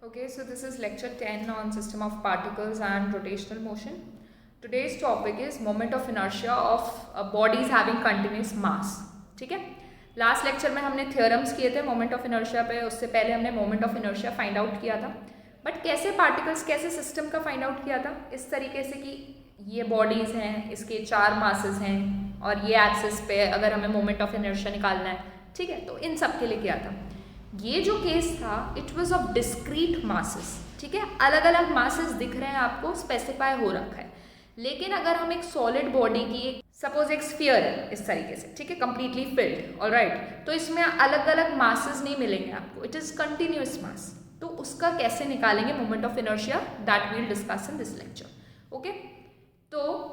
Okay, so this is lecture 10 on system of particles and rotational motion. Today's topic is moment of inertia of bodies having continuous mass. ठीक है, last lecture में हमने theorems किए थे moment of inertia पे, उससे पहले हमने moment of inertia find out किया था. बट कैसे पार्टिकल्स, कैसे सिस्टम का फाइंड आउट किया था, इस तरीके से कि ये बॉडीज़ हैं, इसके 4 मासेस हैं और ये एक्सिस पे अगर हमें मोमेंट ऑफ इनर्शिया निकालना है, ठीक है, तो इन सब के लिए किया था. ये जो केस था it was of discrete masses. ठीक है, अलग अलग मासेस दिख रहे हैं आपको, स्पेसिफाई हो रखा है. लेकिन अगर हम एक सॉलिड बॉडी की, सपोज एक स्फीयर है इस तरीके से, ठीक है, कंप्लीटली फिल्ड, ऑलराइट, तो इसमें अलग अलग मासेस नहीं मिलेंगे आपको, इट इज कंटिन्यूअस मास. तो उसका कैसे निकालेंगे moment of inertia, that we will discuss in this lecture. Okay, तो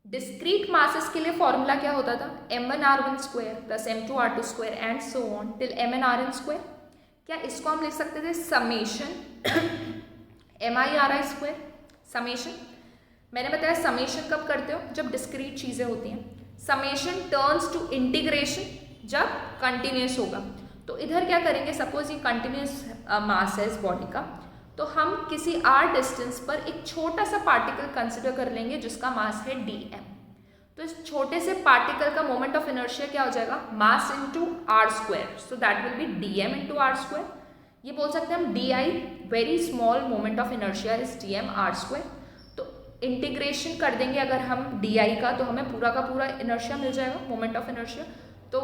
डिस्क्रीट मासेस के लिए फॉर्मूला क्या होता था, m1r1 square plus m2r2 square and so on till mn square. क्या इसको हम लिख सकते थे समेशन mi/ri स्क्वायर समेशन. मैंने बताया समेशन कब करते हो, जब डिस्क्रीट चीज़ें होती हैं. समेशन टर्न्स टू इंटीग्रेशन जब कंटिन्यूस होगा. तो इधर क्या करेंगे, सपोज ये कंटिन्यूस मास है इस बॉडी का, तो हम किसी r डिस्टेंस पर एक छोटा सा पार्टिकल कंसिडर कर लेंगे जिसका मास है dm. तो इस छोटे से पार्टिकल का मोमेंट ऑफ इनर्शिया क्या हो जाएगा, mass into R square, so that will be dm into R square. ये बोल सकते हैं हम di, very small moment of inertia is dm R square. तो इंटीग्रेशन कर देंगे अगर हम di का, तो हमें पूरा का पूरा इनर्शिया मिल जाएगा, मोमेंट ऑफ इनर्शिया. तो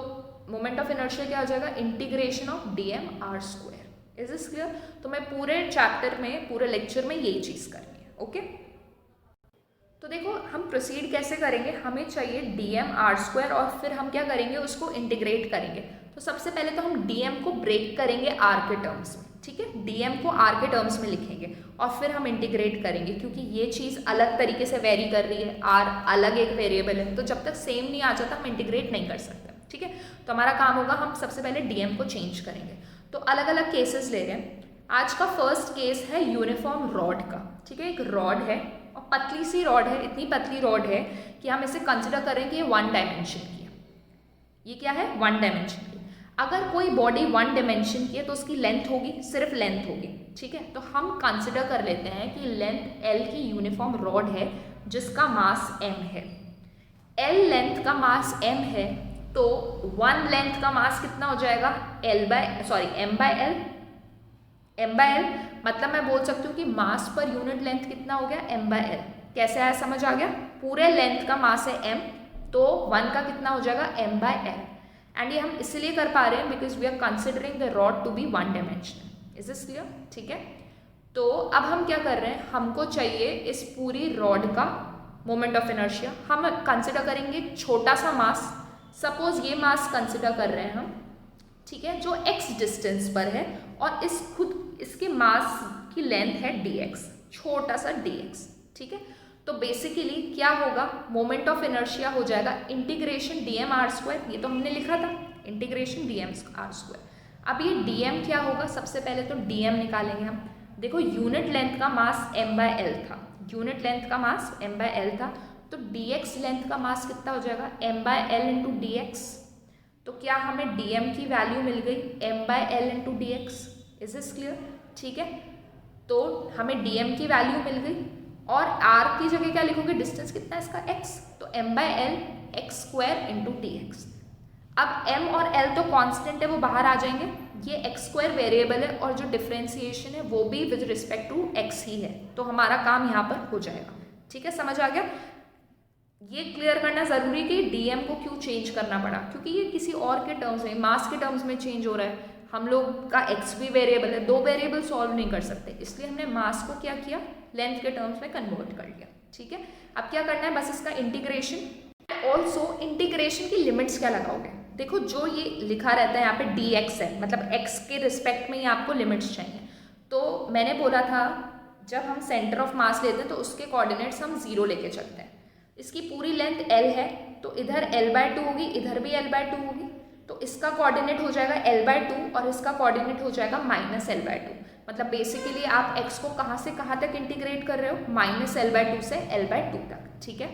मोमेंट ऑफ इनर्शिया क्या हो जाएगा, integration of dm R square. Is this clear. तो मैं पूरे चैप्टर में, पूरे लेक्चर में यही चीज़ करनी है. ओके, तो देखो हम प्रोसीड कैसे करेंगे, हमें चाहिए dm आर स्क्वायर और फिर हम क्या करेंगे, उसको इंटीग्रेट करेंगे. तो सबसे पहले तो हम dm को ब्रेक करेंगे r के टर्म्स में. ठीक है, dm को r के टर्म्स में लिखेंगे और फिर हम इंटीग्रेट करेंगे, क्योंकि ये चीज़ अलग तरीके से वेरी कर रही है, r अलग एक वेरिएबल है, तो जब तक सेम नहीं आ जाता हम इंटीग्रेट नहीं कर सकते. ठीक है, तो हमारा काम होगा, हम सबसे पहले dm को चेंज करेंगे. तो अलग अलग केसेस ले रहे हैं. आज का फर्स्ट केस है यूनिफॉर्म रॉड का. ठीक है, एक रॉड है और पतली सी रॉड है, इतनी पतली रॉड है कि हम इसे कंसिडर करें कि ये 1 डायमेंशन की है. ये क्या है, 1 डायमेंशन की. अगर कोई बॉडी 1 डायमेंशन की है तो उसकी लेंथ होगी, सिर्फ लेंथ होगी. ठीक है, तो हम कंसिडर कर लेते हैं कि लेंथ L की यूनिफॉर्म रॉड है जिसका मास m है. L लेंथ का मास m है, तो 1 लेंथ का मास कितना हो जाएगा, m by l. मतलब मैं बोल सकती हूँ कि मास पर यूनिट लेंथ कितना हो गया, m by l. कैसे आया, समझ आ गया. पूरे लेंथ का मास है m, तो 1 का कितना हो जाएगा, m by l. एंड ये हम इसलिए कर पा रहे हैं because we are considering the rod to be 1 dimensional. Is this clear. ठीक है, तो अब हम क्या कर रहे हैं, हमको चाहिए इस पूरी रॉड का मोमेंट ऑफ इनर्शिया. हम कंसिडर करेंगे छोटा सा मास. सपोज ये मास कंसिडर कर रहे हैं हम, ठीक है, जो x डिस्टेंस पर है और इसके मास की लेंथ है dx, छोटा सा dx. ठीक है, तो बेसिकली क्या होगा, मोमेंट ऑफ इनर्शिया हो जाएगा इंटीग्रेशन dm आर स्क्वायर. ये तो हमने लिखा था, इंटीग्रेशन dm आर स्क्वायर. अब ये dm क्या होगा, सबसे पहले तो dm निकालेंगे हम. देखो यूनिट लेंथ का मास m by l था, यूनिट लेंथ का मास m by l था, तो dx लेंथ का मास कितना हो जाएगा, m by l into dx. तो क्या हमें dm की वैल्यू मिल गई, m by l into dx. Is this clear. ठीक है, तो हमें dm की वैल्यू मिल गई और r की जगह क्या लिखोगे, डिस्टेंस कितना है इसका, x, तो m by l x square into dx. अब m और l तो कांस्टेंट है, वो बाहर आ जाएंगे. ये x स्क्वायर वेरिएबल है और जो डिफरेंशिएशन है वो भी विद रिस्पेक्ट टू x ही है, तो हमारा काम यहाँ पर हो जाएगा. ठीक है, समझ आ गया. ये क्लियर करना जरूरी कि dm को क्यों चेंज करना पड़ा, क्योंकि ये किसी और के टर्म्स में, मास के टर्म्स में चेंज हो रहा है. हम लोग का x भी वेरिएबल है, 2 वेरिएबल सॉल्व नहीं कर सकते, इसलिए हमने मास को क्या किया, लेंथ के टर्म्स में कन्वर्ट कर लिया. ठीक है, अब क्या करना है, बस इसका इंटीग्रेशन. ऑल्सो इंटीग्रेशन की लिमिट्स क्या लगाओगे, देखो जो ये लिखा रहता है यहाँ पे dx है, मतलब x के रिस्पेक्ट में ही आपको लिमिट्स चाहिए. तो मैंने बोला था जब हम सेंटर ऑफ मास लेते हैं तो उसके कोऑर्डिनेट्स हम 0 लेके चलते हैं. इसकी पूरी लेंथ l है, तो इधर l/2 होगी, इधर भी l/2 होगी, तो इसका कोऑर्डिनेट हो जाएगा l/2 और इसका कोऑर्डिनेट हो जाएगा -l/2. मतलब बेसिकली आप x को कहाँ से कहाँ तक इंटीग्रेट कर रहे हो, -l/2 से l/2 तक. ठीक है,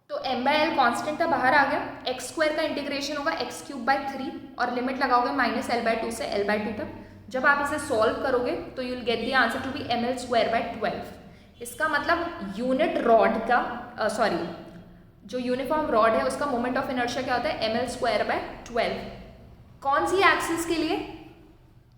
तो m by l कॉन्स्टेंट था, बाहर आ गया. x स्क्वायर का इंटीग्रेशन होगा x³ by 3 और लिमिट लगाओगे -l/2 से l/2 तक. जब आप इसे सॉल्व करोगे तो you will get the answer to be ml²/12। इसका मतलब यूनिट रॉड का जो यूनिफॉर्म रॉड है उसका मोमेंट ऑफ इनर्शिया क्या होता है ml²/12। कौन सी एक्सिस के लिए?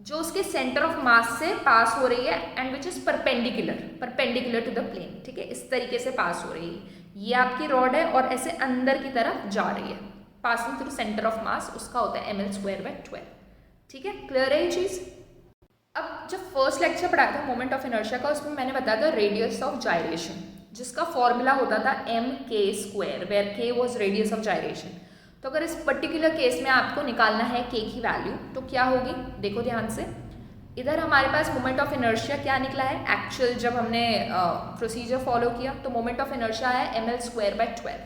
जो उसके सेंटर ऑफ मास से पास हो रही है and which is perpendicular to the plane. ठीक है, इस तरीके से पास हो रही है। ये आपकी रॉड है और ऐसे अंदर की तरफ जा रही है, पासिंग थ्रू सेंटर ऑफ मास, उसका होता है ml²/12। ठीक है, क्लियर है ये चीज? अब जब फर्स्ट लेक्चर पढ़ाया था मोमेंट ऑफ इनर्शिया का, उसमें मैंने बताया था रेडियस ऑफ जायरेशन, जिसका फॉर्मूला होता था mk², where k was radius of gyration. तो अगर इस पर्टिकुलर केस में आपको निकालना है k की वैल्यू तो क्या होगी, देखो ध्यान से। इधर हमारे पास मोमेंट ऑफ इनर्शिया क्या निकला है एक्चुअल, जब हमने प्रोसीजर फॉलो किया तो मोमेंट ऑफ इनर्शिया है ml²/12।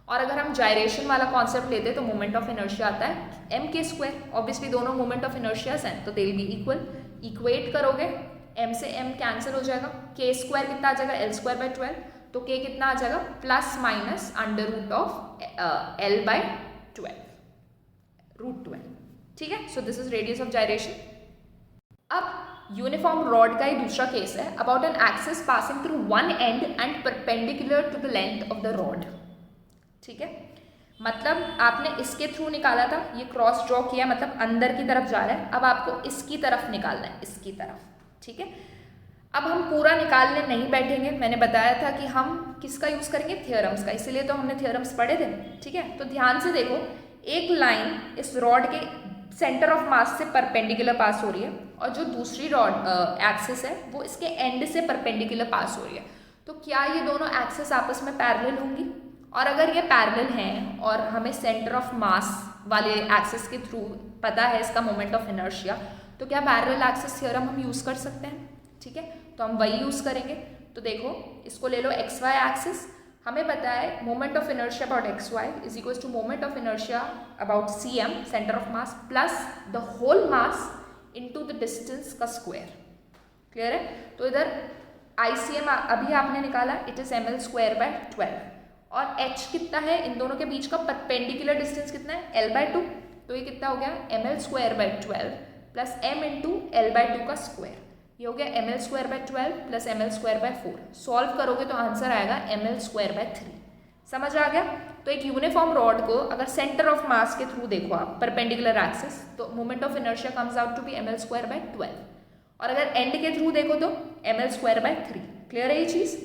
और अगर हम जायरेशन वाला कॉन्सेप्ट लेते तो मोमेंट ऑफ इनर्शिया आता है mk²। ऑब्वियसली दोनों मोमेंट ऑफ इनर्शियाज हैं तो they will be equal. Equate करोगे m से m कैंसिल हो जाएगा, k² कितना आ जाएगा l²/12, तो k कितना आ जाएगा ± l/12। ठीक है, so this is radius of gyration. अब यूनिफॉर्म रॉड का ही दूसरा केस है, about an axis passing through one end and perpendicular to the length of the rod. ठीक है, मतलब आपने इसके थ्रू निकाला था, ये क्रॉस ड्रॉ किया, मतलब अंदर की तरफ जा रहा है। अब आपको इसकी तरफ निकालना है, इसकी तरफ। ठीक है, अब हम पूरा निकालने नहीं बैठेंगे, मैंने बताया था कि हम किसका यूज करेंगे, थ्योरम्स का, इसीलिए तो हमने थ्योरम्स पढ़े थे। ठीक है, तो ध्यान से देखो, एक लाइन इस रॉड के सेंटर ऑफ मास से परपेंडिकुलर पास हो रही है और जो दूसरी रॉड एक्सिस है वो इसके एंड से परपेंडिकुलर पास हो रही है। तो क्या ये दोनों एक्सिस आपस में पैरेलल होंगी? और अगर ये पैरेलल हैं और हमें सेंटर ऑफ मास वाले एक्सिस के थ्रू पता है इसका मोमेंट ऑफ इनर्शिया, तो क्या पैरेलल एक्सिस थ्योरम हम यूज कर सकते हैं? ठीक है, तो हम वही यूज करेंगे। तो देखो, इसको ले लो XY एक्सिस, हमें पता है moment of inertia about XY is equal to moment of inertia about CM centre of mass plus the whole mass into the distance का स्क्वायर। क्लियर है? तो इधर ICM अभी आपने निकाला, इट इज ml²/12 और h कितना है इन दोनों के बीच का परपेंडिकुलर डिस्टेंस कितना है l/2, तो ये कितना हो गया ml²/12 plus m into l/2 का स्क्वायर। ये हो गया ml²/12 प्लस ml²/4। सॉल्व करोगे तो आंसर आएगा ml²/3। समझ आ गया? तो एक यूनिफॉर्म रॉड को अगर सेंटर ऑफ मास के थ्रू देखो आप, परपेंडिकुलर एक्सिस, तो moment of inertia comes out to be ml²/12 और अगर एंड के थ्रू देखो तो ml²/3। क्लियर है ये चीज?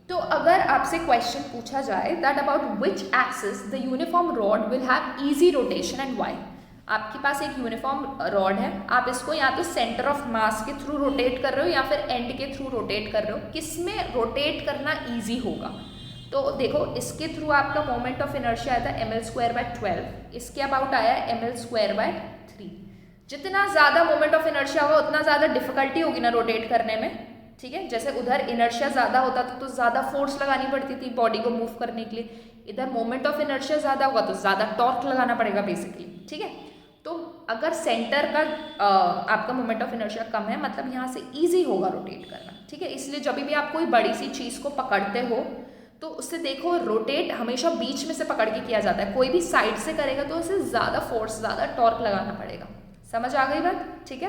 तो अगर आपसे क्वेश्चन पूछा जाए that about which axis the uniform rod will have easy rotation and why, आपके पास एक यूनिफॉर्म रॉड है, आप इसको या तो सेंटर ऑफ मास के थ्रू रोटेट कर रहे हो या फिर एंड के थ्रू रोटेट कर रहे हो, किस में रोटेट करना इजी होगा? तो देखो, इसके थ्रू आपका मोमेंट ऑफ इनर्शिया आया था ml²/12, इसके अबाउट आया ml²/3। जितना ज़्यादा मोमेंट ऑफ इनर्शिया होगा उतना ज़्यादा डिफिकल्टी होगी ना रोटेट करने में। ठीक है, जैसे उधर इनर्शिया ज़्यादा होता था तो ज़्यादा फोर्स लगानी पड़ती थी बॉडी को मूव करने के लिए, इधर मोमेंट ऑफ इनर्शिया ज़्यादा होगा तो ज़्यादा टॉर्क लगाना पड़ेगा बेसिकली। ठीक है, तो अगर सेंटर का आपका मोमेंट ऑफ इनर्शिया कम है, मतलब यहाँ से इजी होगा रोटेट करना। ठीक है, इसलिए जब भी आप कोई बड़ी सी चीज़ को पकड़ते हो तो उससे देखो, रोटेट हमेशा बीच में से पकड़ के किया जाता है, कोई भी साइड से करेगा तो उसे ज़्यादा फोर्स, ज़्यादा टॉर्क लगाना पड़ेगा। समझ आ गई बात? ठीक है,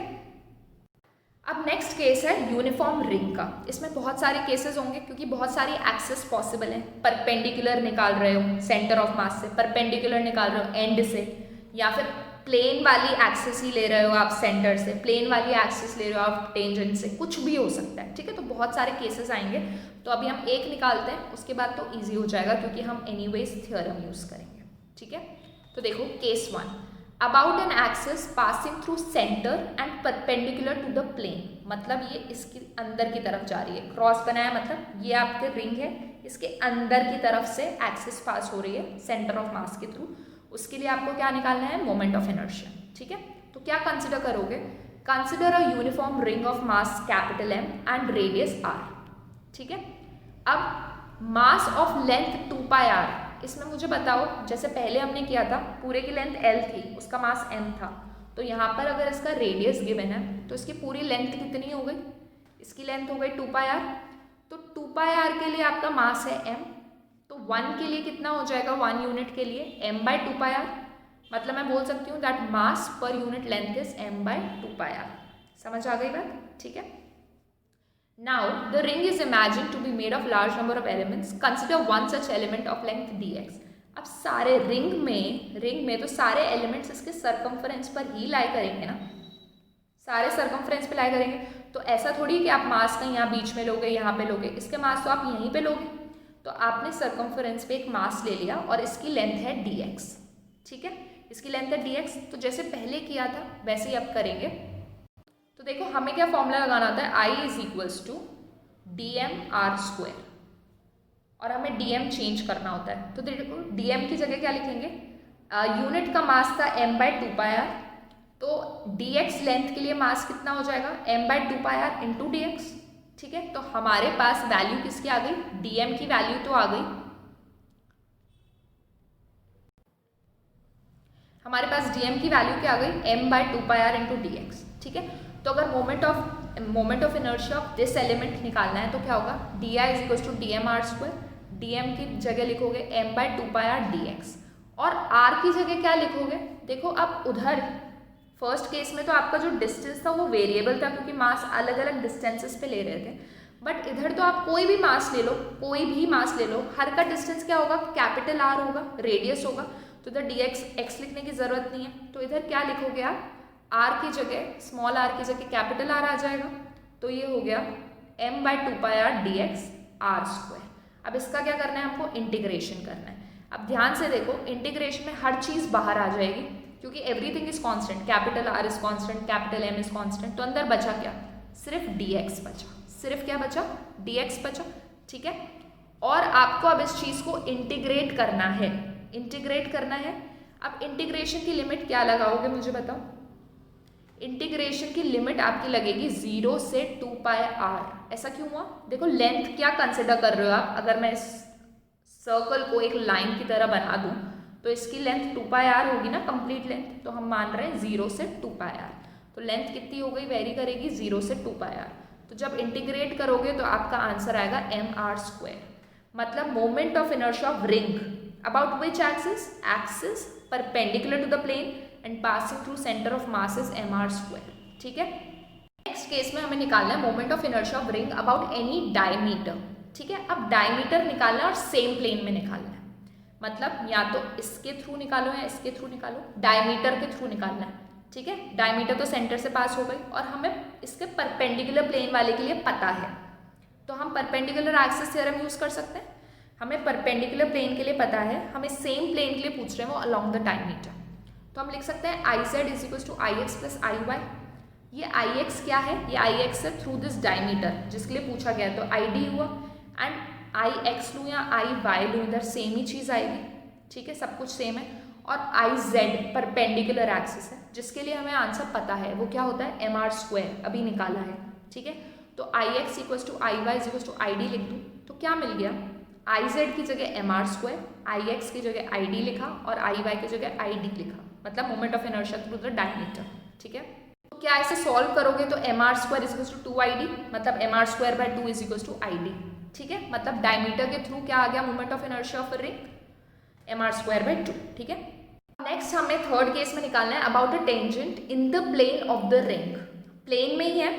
अब नेक्स्ट केस है यूनिफॉर्म रिंग का। इसमें बहुत सारे केसेस होंगे क्योंकि बहुत सारी एक्सेस पॉसिबल हैं। परपेंडिकुलर निकाल रहे हो सेंटर ऑफ मास से, परपेंडिकुलर निकाल रहे हो एंड से, या फिर प्लेन वाली एक्सिस ही ले रहे हो आप सेंटर से, प्लेन वाली एक्सिस ले रहे हो आप टेंजेंट से, कुछ भी हो सकता है। ठीक है, तो बहुत सारे केसेस आएंगे, तो अभी हम एक निकालते हैं, उसके बाद तो इजी हो जाएगा क्योंकि हम एनीवेज थ्योरम यूज करेंगे। ठीक है, तो देखो case 1, about an axis passing through centre and perpendicular to the plane, मतलब ये इसके अंदर की तरफ जा रही है, क्रॉस बनाया मतलब ये आपके रिंग है, इसके अंदर की तरफ से एक्सिस पास हो रही है सेंटर ऑफ मास के थ्रू, उसके लिए आपको क्या निकालना है, मोमेंट ऑफ इनर्शिया। ठीक है, तो क्या कंसिडर करोगे, consider a uniform ring of mass capital M and radius R। ठीक है, अब मास ऑफ लेंथ 2πr, इसमें मुझे बताओ, जैसे पहले हमने किया था पूरे की लेंथ L थी, उसका मास M था, तो यहाँ पर अगर इसका रेडियस गिवन है तो इसकी पूरी लेंथ कितनी हो गई, इसकी लेंथ हो गई 2πr, तो 2πr के लिए आपका मास है M, तो 1 के लिए कितना हो जाएगा, 1 यूनिट के लिए m/2πr, मतलब मैं बोल सकती हूँ that mass per unit length is m/2πr। समझ आ गई बात? ठीक है। Now the ring is imagine to be made of large number of elements, consider one such element of length dx। अब सारे रिंग में तो सारे एलिमेंट्स इसके सरकमफ्रेंस पर ही लाई करेंगे ना, सारे सरकमफ्रेंस पे लाई करेंगे। तो ऐसा थोड़ी कि आप मास कहीं यहाँ बीच में लोगे, यहाँ पे लोगे, इसके मास तो आप यहीं पे लोगे। तो आपने सरकमफ्रेंस पे एक मास ले लिया और इसकी लेंथ है dx। ठीक है, इसकी लेंथ है dx। तो जैसे पहले किया था वैसे ही अब करेंगे। तो देखो हमें क्या फॉर्मूला लगाना होता है, I is equals to dm/r², और हमें dm चेंज करना होता है। तो देखो dm की जगह क्या लिखेंगे, यूनिट का मास था m/2πr, तो dx लेंथ के लिए मास कितना हो जाएगा, m/2πr इंटू dx। ठीक है, तो हमारे पास वैल्यू किसकी आ गई, dm की वैल्यू तो आ गई, हमारे पास dm की वैल्यू क्या आ गई, m/2πr इंटू dx। ठीक है, तो अगर moment of inertia of this element निकालना है तो क्या होगा, di is equal to dm/r²। dm की जगह लिखोगे m/2πr dx, और r की जगह क्या लिखोगे, देखो अब उधर फर्स्ट केस में तो आपका जो डिस्टेंस था वो वेरिएबल था क्योंकि मास अलग अलग डिस्टेंसेस पे ले रहे थे, बट इधर तो आप कोई भी मास ले लो, कोई भी मास ले लो, हर का डिस्टेंस क्या होगा, कैपिटल R होगा, रेडियस होगा। तो इधर dx x लिखने की जरूरत नहीं है, तो इधर क्या लिखोगे आप, r की जगह स्मॉल r की जगह कैपिटल R आ जाएगा। तो ये हो गया m/2πr dx/r²। अब इसका क्या करना है, हमको इंटीग्रेशन करना है। अब ध्यान से देखो, इंटीग्रेशन में हर चीज़ बाहर आ जाएगी क्योंकि everything is constant, capital R is constant, capital M is constant. तो अंदर बचा क्या, सिर्फ dx बचा, सिर्फ क्या बचा, dx बचा। ठीक है, और आपको अब इस चीज़ को इंटीग्रेट करना है, इंटीग्रेट करना है। अब इंटीग्रेशन की लिमिट क्या लगाओगे मुझे बताओ, इंटीग्रेशन की लिमिट आपकी लगेगी 0 से 2πr। ऐसा क्यों हुआ, देखो लेंथ क्या कंसिडर कर रहे हो आप, अगर मैं इस सर्कल को एक लाइन की तरह बना दूं तो इसकी लेंथ 2πr होगी ना, कंप्लीट लेंथ। तो हम मान रहे हैं 0 से 2πr, तो लेंथ कितनी हो गई, वेरी करेगी 0 से 2πr। तो जब इंटीग्रेट करोगे तो आपका आंसर आएगा mr²। मतलब moment of inertia of ring about which axis, axis perpendicular to the plane and passing through centre of mass is mr²। ठीक है, नेक्स्ट केस में हमें निकालना है moment of inertia of ring about any diameter. ठीक है, अब diameter निकालना है और सेम प्लेन में निकालना है, मतलब या तो इसके थ्रू निकालो या इसके थ्रू निकालो, डायमीटर के थ्रू निकालना है। ठीक है, डायमीटर तो सेंटर से पास हो गई और हमें इसके परपेंडिकुलर प्लेन वाले के लिए पता है, तो हम परपेंडिकुलर एक्सिस थ्योरम यूज कर सकते हैं। हमें परपेंडिकुलर प्लेन के लिए पता है, हमें सेम प्लेन के लिए पूछ रहे हैं वो अलोंग द डायमीटर। तो हम लिख सकते हैं IZ is equal to IX plus IY। ये IX क्या है, ये IX है थ्रू दिस डायमीटर जिसके लिए पूछा गया, तो ID हुआ, एंड IX लूँ या IY लूँ, इधर सेम ही चीज़ आएगी। ठीक है, सब कुछ सेम है। और IZ परपेंडिकुलर एक्सिस है जिसके लिए हमें आंसर पता है, वो क्या होता है, mr², अभी निकाला है। ठीक है, तो IX equal to IY is equal to ID लिख दूँ तो क्या मिल गया, IZ की जगह mr², IX की जगह ID लिखा और IY की जगह ID लिखा, मतलब moment of inertia through the diameter. ठीक है, तो क्या इसे सॉल्व करोगे तो mr² is equal to 2ID, मतलब mr²/2 is equal to ID। ठीक है, मतलब डायमीटर के थ्रू क्या आ गया, moment of inertia of ring mr²/2। ठीक है, नेक्स्ट हमें थर्ड केस में निकालना है about the tangent in the plane of the ring. Plane में ही है,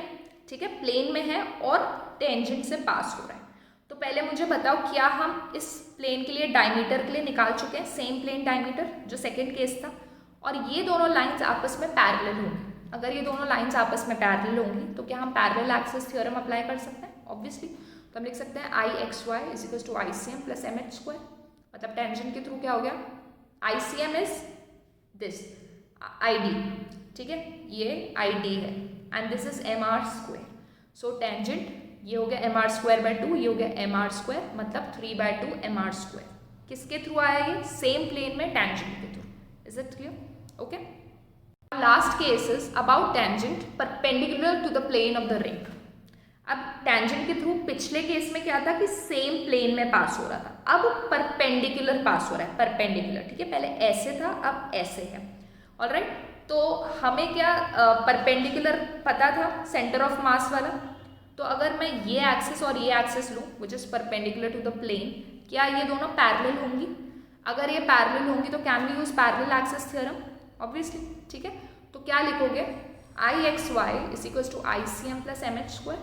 ठीक है, प्लेन में है और टेंजेंट से पास हो रहा है। तो पहले मुझे बताओ, क्या हम इस प्लेन के लिए डायमीटर के लिए निकाल चुके हैं, सेम प्लेन डायमीटर जो सेकेंड केस था, और ये दोनों लाइन्स आपस में पैरेलल होंगी। अगर ये दोनों लाइन्स आपस में पैरेलल होंगी तो क्या हम पैरेलल एक्सिस थ्योरम अप्लाई कर सकते हैं, ऑब्वियसली। तो हम लिख सकते हैं IXY is equal to ICM plus MH², मतलब टेंजेंट के थ्रू क्या हो गया, ICM इज दिस ID। ठीक है, ये ID है and this is mr²। So tangent ये हो गया mr²/2, ये हो गया mr², मतलब 3/2 mr²। किसके थ्रू आया ये, सेम प्लेन में टेंजेंट के through. Is it clear, okay. Last case is about tangent perpendicular to the plane of the ring. अब टेंजेंट के थ्रू पिछले केस में क्या था कि सेम प्लेन में पास हो रहा था, अब परपेंडिकुलर पास हो रहा है, परपेंडिकुलर। ठीक है, पहले ऐसे था अब ऐसे है, ऑलराइट। तो हमें क्या परपेंडिकुलर पता था, सेंटर ऑफ मास वाला। तो अगर मैं ये एक्सिस और ये एक्सिस लूँ which is perpendicular to the plane, क्या ये दोनों पैरेलल होंगी। अगर ये पैरेलल होंगी तो can we use parallel axis theorem, obviously, ठीक है। तो क्या लिखोगे, I X Y is equals to I C M plus M H square,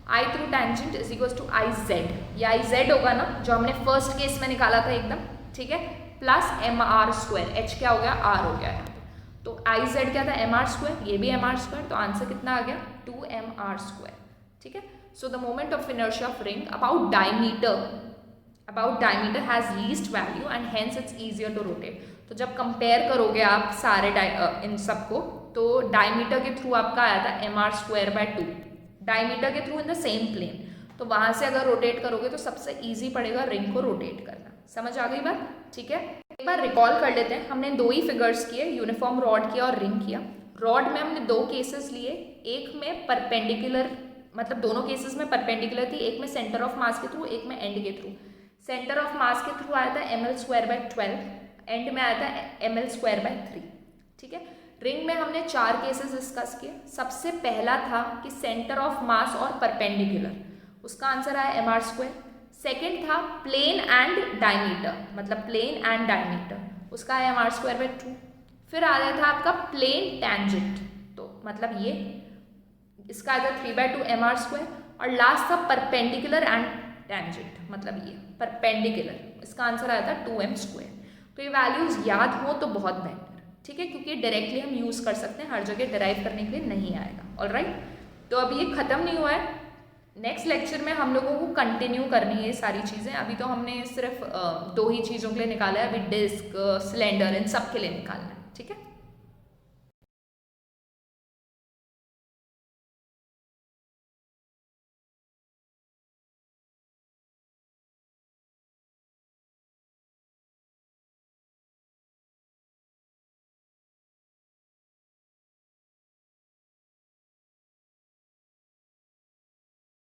I through tangent is equals to I Z, ये आई जेड होगा ना जो हमने फर्स्ट केस में निकाला था एकदम, ठीक है, plus M R square, H क्या हो गया, आर हो गया यहाँ पे। तो आई जेड क्या था, एम आर स्क्वायर, ये भी एम आर स्क्वायर, तो आंसर कितना आ गया, 2mr स्क्वायर, ठीक है। So the moment of inertia of ring about diameter has least value and hence it's easier to rotate. तो जब कंपेयर करोगे आप सारे इन सबको, तो डायमीटर के थ्रू आपका आया था mr स्क्वायर बाय 2, डायमीटर के through in the same plane, तो वहां से अगर रोटेट करोगे तो सबसे ईजी पड़ेगा रिंग को रोटेट करना। समझ आ गई बात, ठीक है। एक बार रिकॉल कर लेते हैं, हमने दो ही फिगर्स किए, यूनिफॉर्म रॉड किया और रिंग किया। रॉड में हमने दो केसेस लिए, एक में परपेंडिकुलर, मतलब दोनों केसेस में परपेंडिकुलर थी, एक में सेंटर ऑफ मास के थ्रू, एक में एंड के थ्रू। सेंटर ऑफ मास के थ्रू आया था ml स्क्वायर बाय 12, एंड में आया था ml स्क्वायर बाय 3, ठीक है। रिंग में हमने 4 केसेस डिस्कस किए। सबसे पहला था कि सेंटर ऑफ मास और परपेंडिकुलर, उसका आंसर आया mr स्क्वायर। सेकेंड था प्लेन एंड डायमीटर, मतलब प्लेन एंड डायमीटर, उसका आया mr स्क्वायर बाय 2। फिर आ गया था आपका प्लेन टेंजेंट, तो मतलब ये, इसका आया था 3/2 mr स्क्वायर। और लास्ट था परपेंडिकुलर एंड टेंजेंट, मतलब ये परपेंडिकुलर, इसका आंसर आया था 2m स्क्वायर। तो ये वैल्यूज याद हो तो बहुत बेटर, ठीक है, क्योंकि डायरेक्टली हम यूज़ कर सकते हैं, हर जगह डिराइव करने के लिए नहीं आएगा। ऑलराइट, तो अभी ये खत्म नहीं हुआ है, नेक्स्ट लेक्चर में हम लोगों को कंटिन्यू करनी है ये सारी चीज़ें। अभी तो हमने सिर्फ 2 ही चीज़ों के लिए निकाला है, अभी डिस्क, सिलेंडर, इन सब के लिए निकालना है, ठीक है।